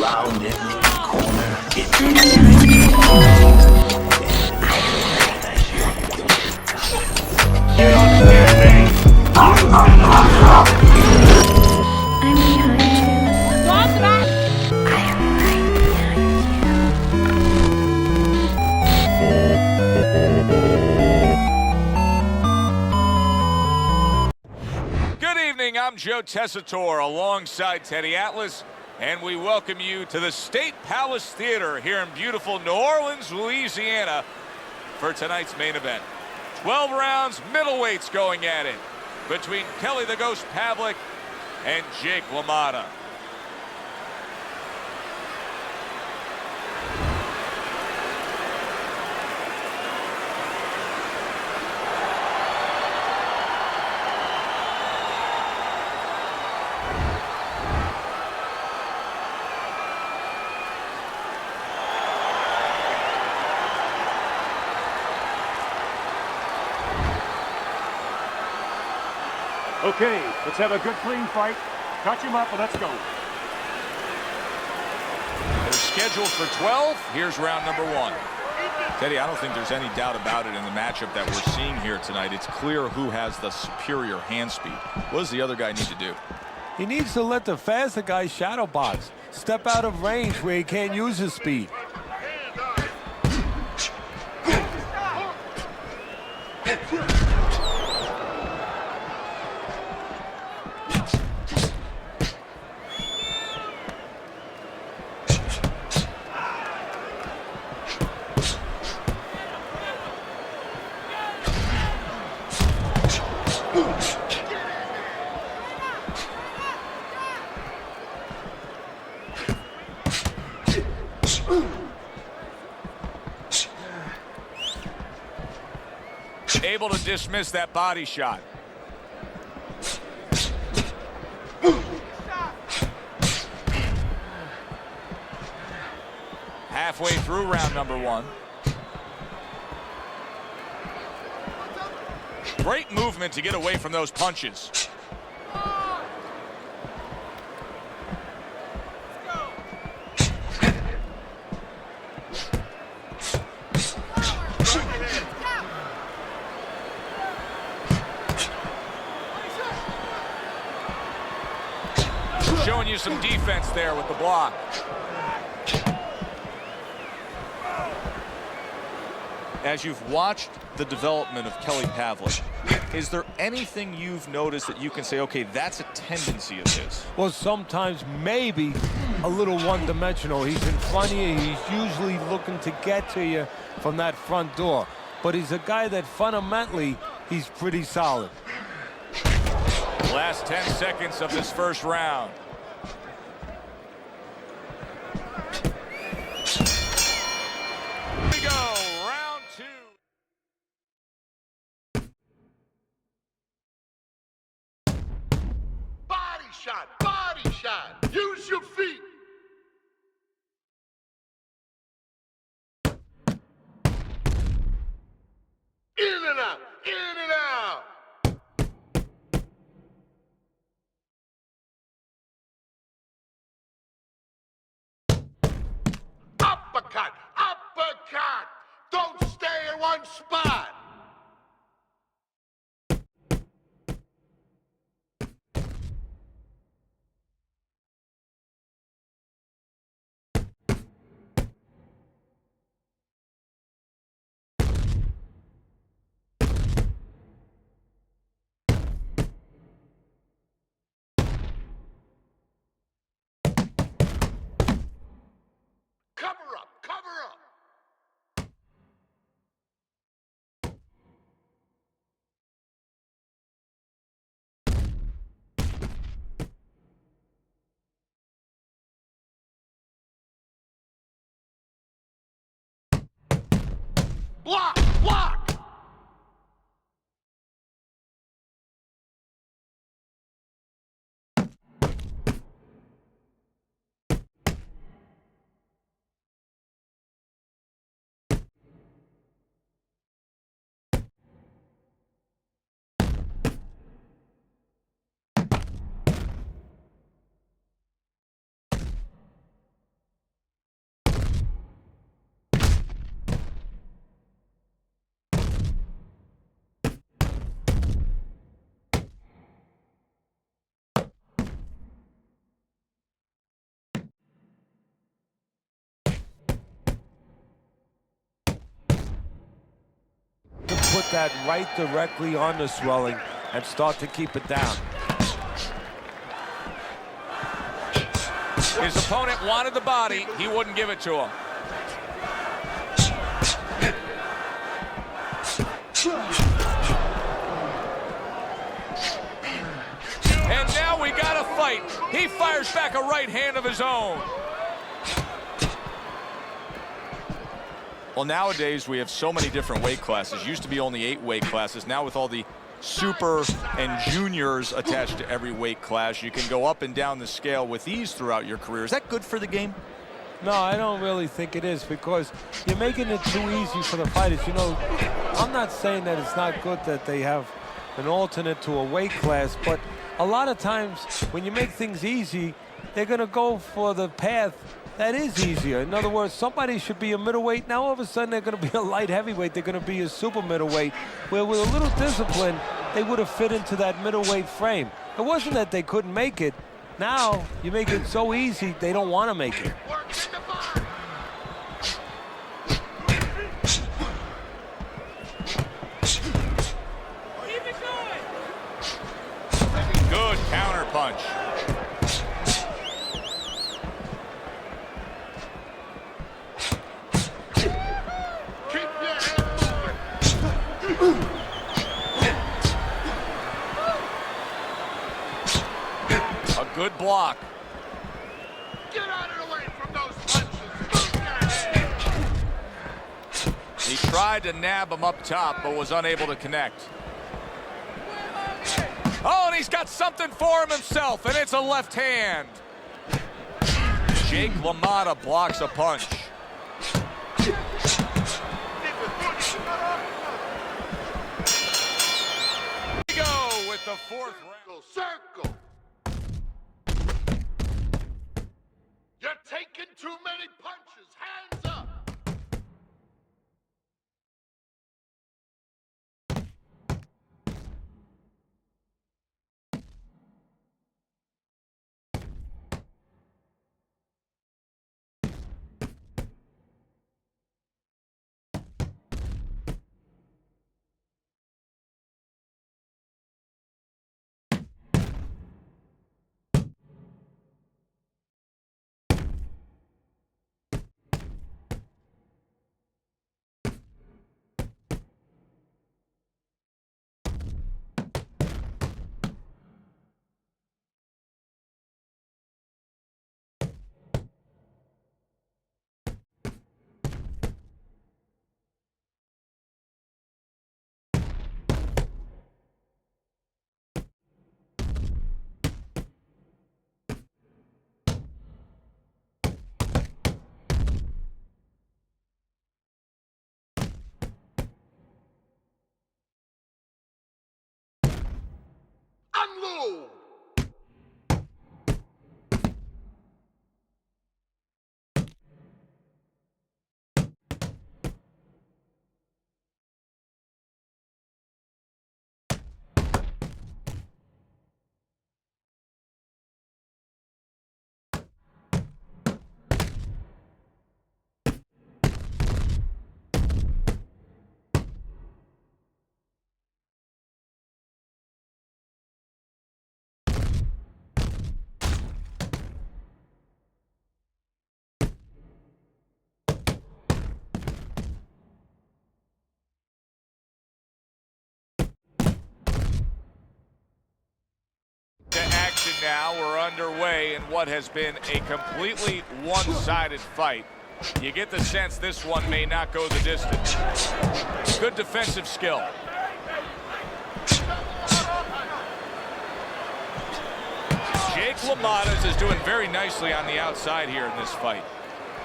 round every corner. You understand me? I'm behind you. I am right behind you. Good evening, I'm Joe Tessitore alongside Teddy Atlas, and we welcome you to the State Palace Theater here in beautiful New Orleans, Louisiana for tonight's main event. 12 rounds, middleweights going at it between Kelly the Ghost Pavlik and Jake Lamotta. Okay, let's have a good clean fight. Touch him up and let's go. They're scheduled for 12. Here's round number 1. Teddy, I don't think there's any doubt about it in the matchup that we're seeing here tonight. It's clear who has the superior hand speed. What does the other guy need to do? He needs to let the faster guy shadow box. Step out of range where he can't use his speed. Able to dismiss that body shot. Halfway through round number 1. Great movement to get away from those punches. Showing you some defense there with the block. As you've watched the development of Kelly Pavlik, is there anything you've noticed that you can say, okay, that's a tendency of his? Well, sometimes maybe a little one-dimensional. He's in front of you. He's usually looking to get to you from that front door. But he's a guy that fundamentally, he's pretty solid. Last 10 seconds of this first round. Here we go, round 2. Body shot, body shot. Use your feet. In and out, in and out. Uppercut, uppercut. Don't stay in one spot. Cover up, cover up. Block, block. put that right directly on the swelling and start to keep it down. His opponent wanted the body. He wouldn't give it to him. And now we got a fight. He fires back a right hand of his own. Well, nowadays we have so many different weight classes. Used to be only 8 weight classes. Now with all the super and juniors attached to every weight class, you can go up and down the scale with ease throughout your career. Is that good for the game? No, I don't really think it is, because you're making it too easy for the fighters. You know, I'm not saying that it's not good that they have an alternate to a weight class, but a lot of times when you make things easy, they're going to go for the path that is easier. In other words, somebody should be a middleweight. Now all of a sudden they're going to be a light heavyweight. They're going to be a super middleweight, where with a little discipline, they would have fit into that middleweight frame. It wasn't that they couldn't make it. Now you make it so easy, they don't want to make it. Good counter punch. A good block. Get out of the way from those punches. He tried to nab him up top, but was unable to connect. Oh, and he's got something for him himself, and it's a left hand. Jake Lamotta blocks a punch. Here we go with the 4th round. Circle. You're taking too many punches. Hands up. Unload. To action now. We're underway in what has been a completely one-sided fight. You get the sense this one may not go the distance. Good defensive skill. Jake LaMotta is doing very nicely on the outside here in this fight.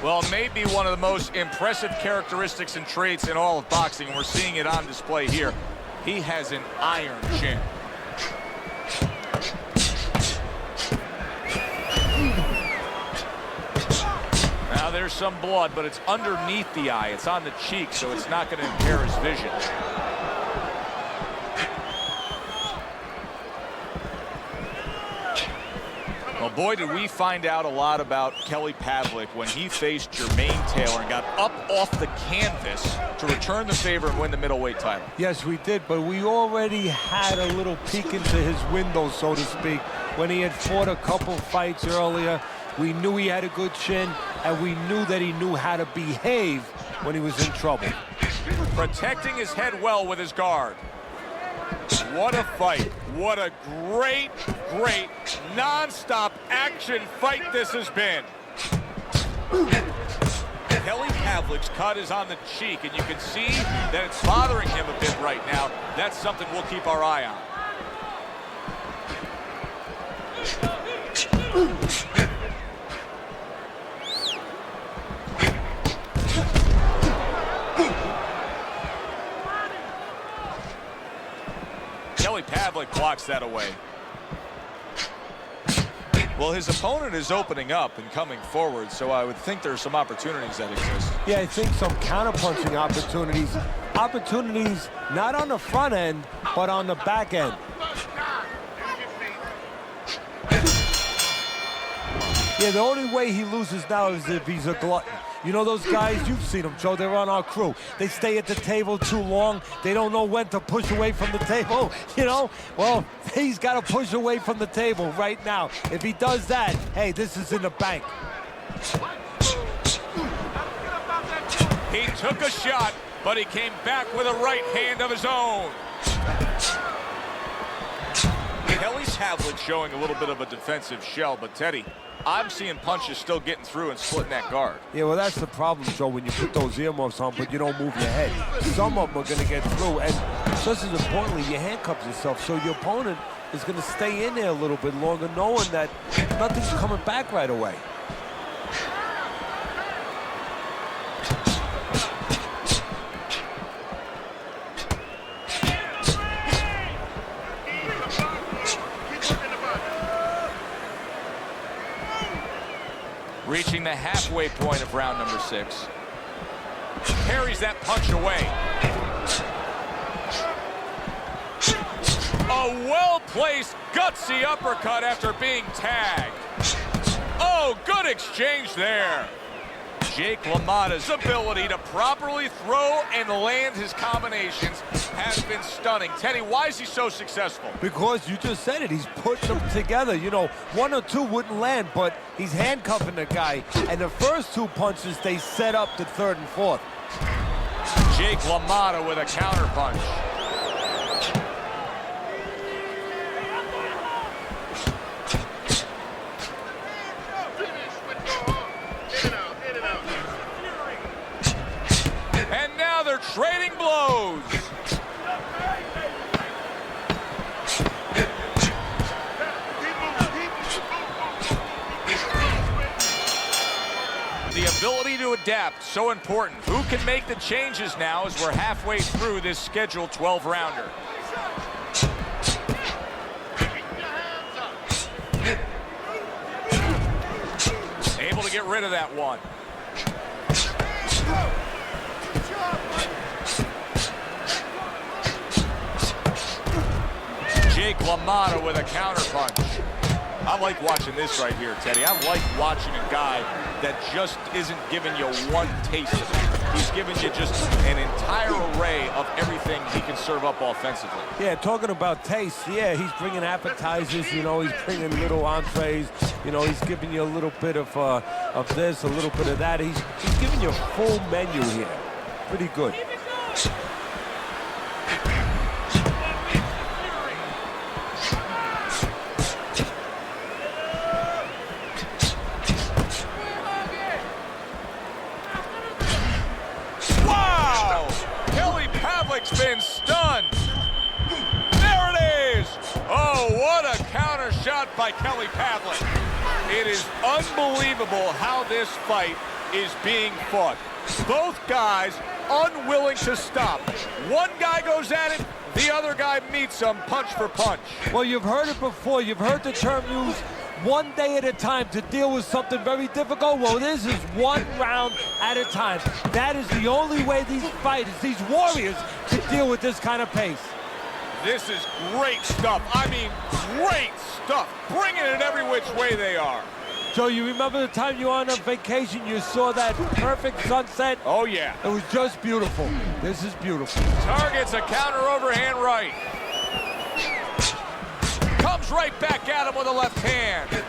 Well, maybe one of the most impressive characteristics and traits in all of boxing. We're seeing it on display here. He has an iron chin. Now there's some blood, but it's underneath the eye. It's on the cheek, so it's not going to impair his vision. Well, Boy, did we find out a lot about Kelly Pavlik when he faced Jermaine Taylor and got up off the canvas to return the favor and win the middleweight title. Yes, we did, but we already had a little peek into his window, so to speak, when he had fought a couple fights earlier. We knew he had a good chin, and we knew that he knew how to behave when he was in trouble. Protecting his head well with his guard. What a fight. What a great, great, non-stop action fight this has been. Kelly Pavlik's cut is on the cheek, and you can see that it's bothering him a bit right now. That's something we'll keep our eye on. Kelly Pavlik blocks that away. Well, his opponent is opening up and coming forward, so I would think there's some opportunities that exist. Yeah, I think some counterpunching opportunities. Opportunities not on the front end, but on the back end. Yeah, the only way he loses now is if he's a glutton. You know those guys, you've seen them, Joe, they're on our crew. They stay at the table too long. They don't know when to push away from the table, you know? Well, he's got to push away from the table right now. If he does that, hey, this is in the bank. He took a shot, but he came back with a right hand of his own. Kelly Pavlik showing a little bit of a defensive shell, but Teddy, I'm seeing punches still getting through and splitting that guard. Yeah, well, that's the problem, Joe, when you put those earmuffs on, but you don't move your head. Some of them are going to get through, and just as importantly, you handcuff yourself, so your opponent is going to stay in there a little bit longer, knowing that nothing's coming back right away. Reaching the halfway point of round number 6. Parries that punch away. A well-placed, gutsy uppercut after being tagged. Oh, good exchange there. Jake LaMotta's ability to properly throw and land his combinations has been stunning. Teddy, why is he so successful? Because you just said it, he's putting them together. You know, one or two wouldn't land, but he's handcuffing the guy. And the first two punches, they set up the third and fourth. Jake LaMotta with a counter punch. Trading blows. The ability to adapt, so important. Who can make the changes now as we're halfway through this scheduled 12-rounder? Able to get rid of that one. Jake LaMotta with a counterpunch. I like watching this right here, Teddy. I like watching a guy that just isn't giving you one taste of it. He's giving you just an entire array of everything he can serve up offensively. Yeah, talking about taste, yeah, he's bringing appetizers, you know, he's bringing little entrees, you know, he's giving you a little bit of this, a little bit of that. He's giving you a full menu here. Pretty good. Been stunned. There it is. Oh, what a counter shot by Kelly Pavlik. It is unbelievable how this fight is being fought. Both guys unwilling to stop. One guy goes at it, the other guy meets him punch for punch. Well, you've heard it before. You've heard the term used, one day at a time to deal with something very difficult. Well, this is one round at a time. That is the only way these fighters, these warriors, can deal with this kind of pace. This is great stuff. I mean, great stuff. Bringing it every which way they are. Joe, you remember the time you were on a vacation, you saw that perfect sunset? Oh, yeah. It was just beautiful. This is beautiful. Targets a counter overhand right. Comes right back at him with a left hand.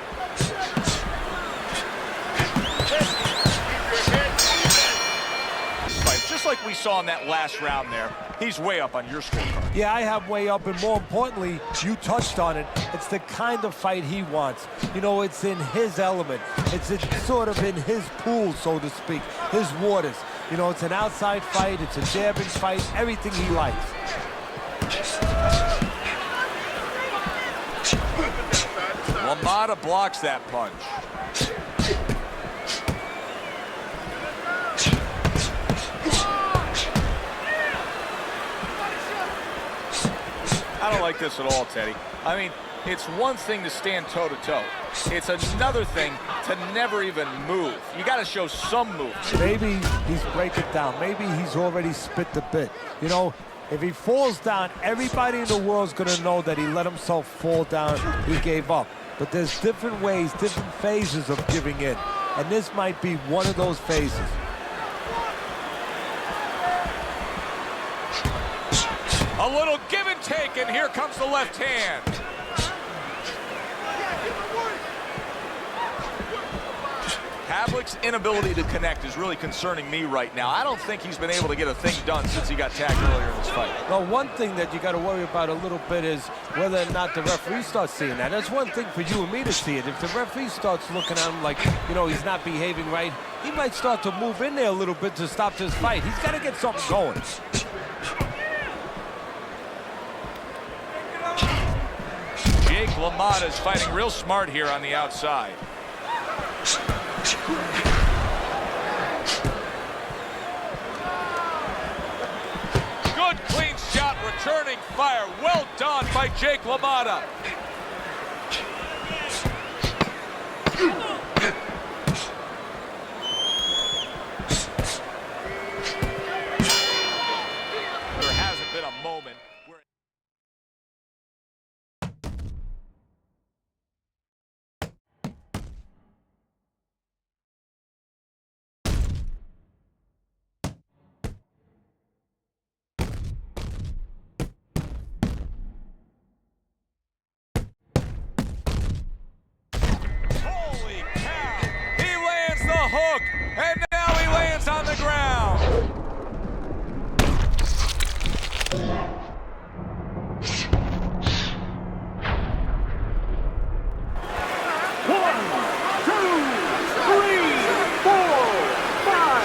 Just like we saw in that last round there, he's way up on your scorecard. Yeah, I have way up, and more importantly, you touched on it. It's the kind of fight he wants. You know, it's in his element. It's sort of in his pool, so to speak, his waters. You know, it's an outside fight. It's a jabbing fight. Everything he likes. Lamotta blocks that punch. I don't like this at all, Teddy. I mean, it's one thing to stand toe-to-toe. It's another thing to never even move. You got to show some movement. Maybe he's breaking down. Maybe he's already spit the bit. You know, if he falls down, everybody in the world's going to know that he let himself fall down. He gave up. But there's different ways, different phases of giving in. And this might be one of those phases. A little give and take, and here comes the left hand. Pavlik's inability to connect is really concerning me right now. I don't think he's been able to get a thing done since he got tagged earlier in this fight. Well, one thing that you got to worry about a little bit is whether or not the referee starts seeing that. That's one thing for you and me to see it. If the referee starts looking at him like, you know, he's not behaving right, he might start to move in there a little bit to stop this fight. He's got to get something going. Jake Lamotta is fighting real smart here on the outside. Good clean shot, returning fire. Well done by Jake Lamotta. There hasn't been a moment where... Holy cow! He lands the hook, and now he lands on the ground.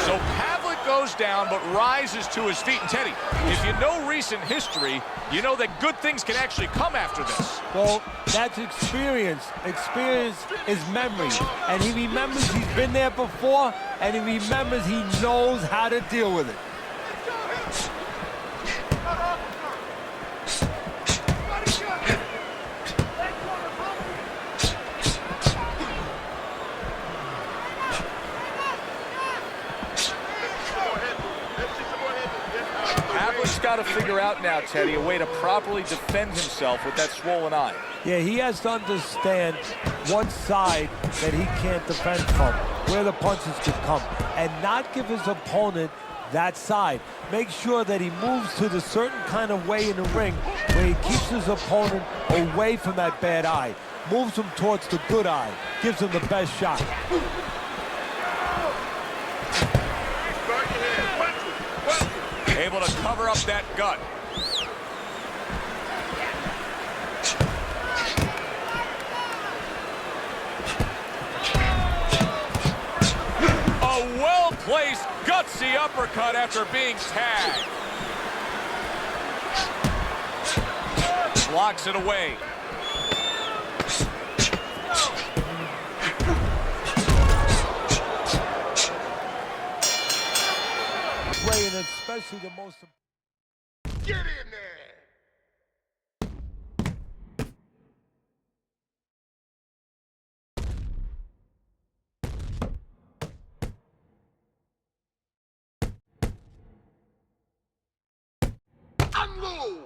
So Pavlik goes down but rises to his feet. And Teddy, if you know recent history, you know that good things can actually come after this. Well, that's experience. Experience is memory. And he remembers he's been there before, and he remembers he knows how to deal with it. Pavlik's got to figure out now, Teddy, a way to properly defend himself with that swollen eye. Yeah, he has to understand one side that he can't defend from, where the punches could come, and not give his opponent that side. Make sure that he moves to the certain kind of way in the ring where he keeps his opponent away from that bad eye, moves him towards the good eye, gives him the best shot. Able to cover up that gut. A well-placed, gutsy uppercut after being tagged. Blocks it away. And especially the most... Get in there! Unload!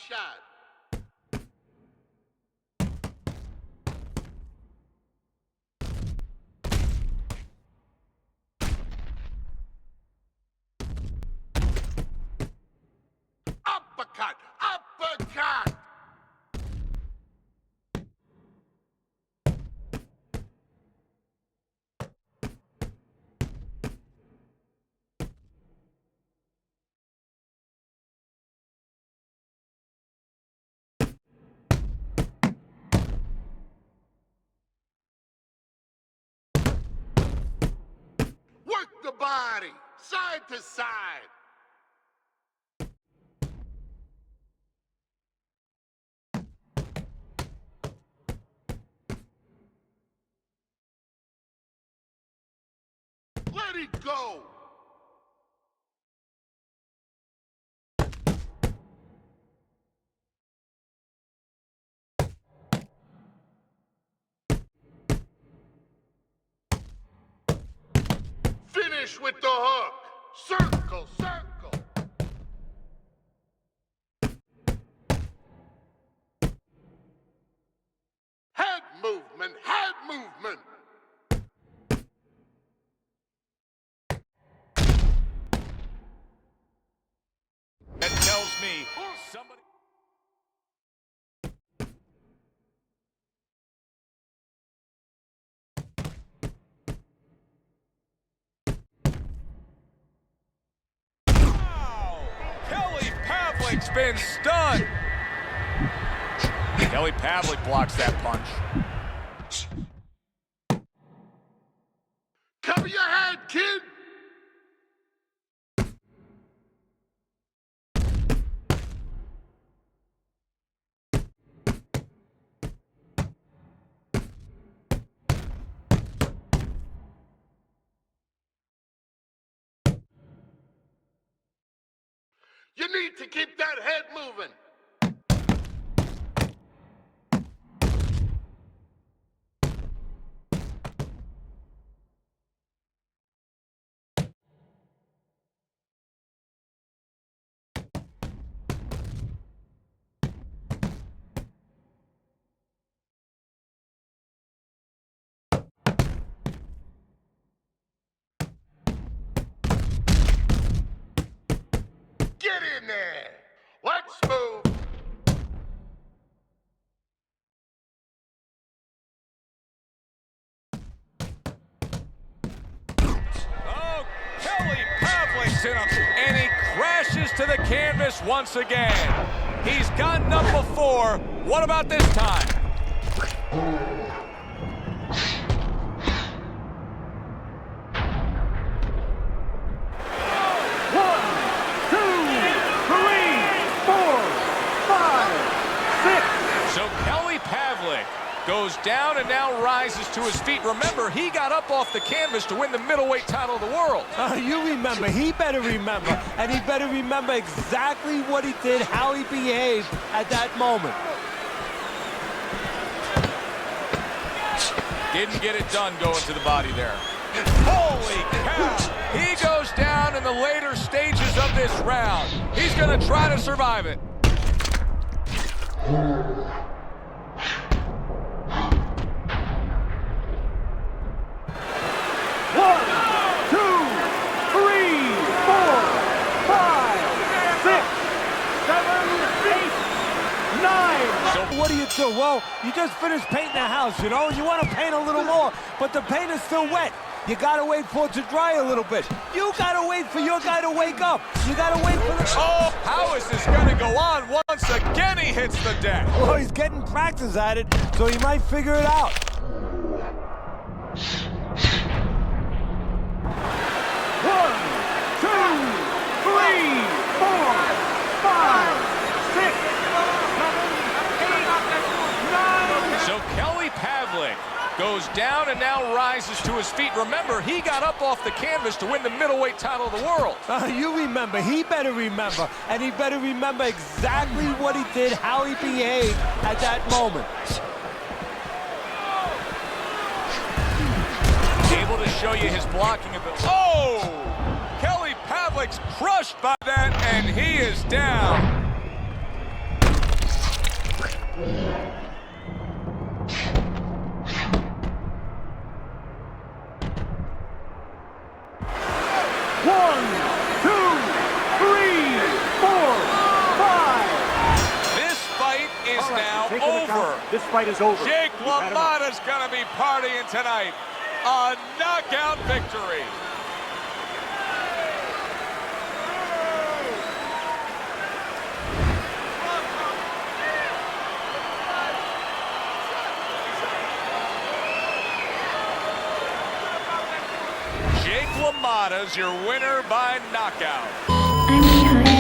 shot. Uppercut! Uppercut! Work the body, side to side. Let it go. Finish with the hook. Circle, circle. Head movement, head movement. That tells me somebody... Wow! Kelly Pavlik's been stunned. Kelly Pavlik blocks that punch. Cover your head, kid. You need to keep that head moving. Get in there. Let's move. Oh, Kelly Pavlik's in him, and he crashes to the canvas once again. He's gotten up before. What about this time? So Kelly Pavlik goes down and now rises to his feet. Remember, he got up off the canvas to win the middleweight title of the world. You remember. He better remember. And he better remember exactly what he did, how he behaved at that moment. Didn't get it done going to the body there. Holy cow! He goes down in the later stages of this round. He's going to try to survive it. What do you do? Well, you just finished painting the house, you know, and you want to paint a little more, but the paint is still wet. You got to wait for it to dry a little bit. You got to wait for your guy to wake up. You got to wait for the... Oh, how is this going to go on? Once again, he hits the deck. Well, he's getting practice at it, so he might figure it out. One, two, three, four, five, six, seven, eight, nine. So Kelly Pavlik goes down and now rises to his feet. Remember, he got up off the canvas to win the middleweight title of the world. You remember. He better remember. And he better remember exactly what he did, how he behaved at that moment. Able to show you his blocking ability. Oh! Kelly Pavlik's crushed by that, and he is down. One, two, three, four, five. This fight is All right, now take into account, over. this fight is over. Jake You've had enough. Lamotta's going to be partying tonight. A knockout victory. Jake LaMotta's your winner by knockout. I'm behind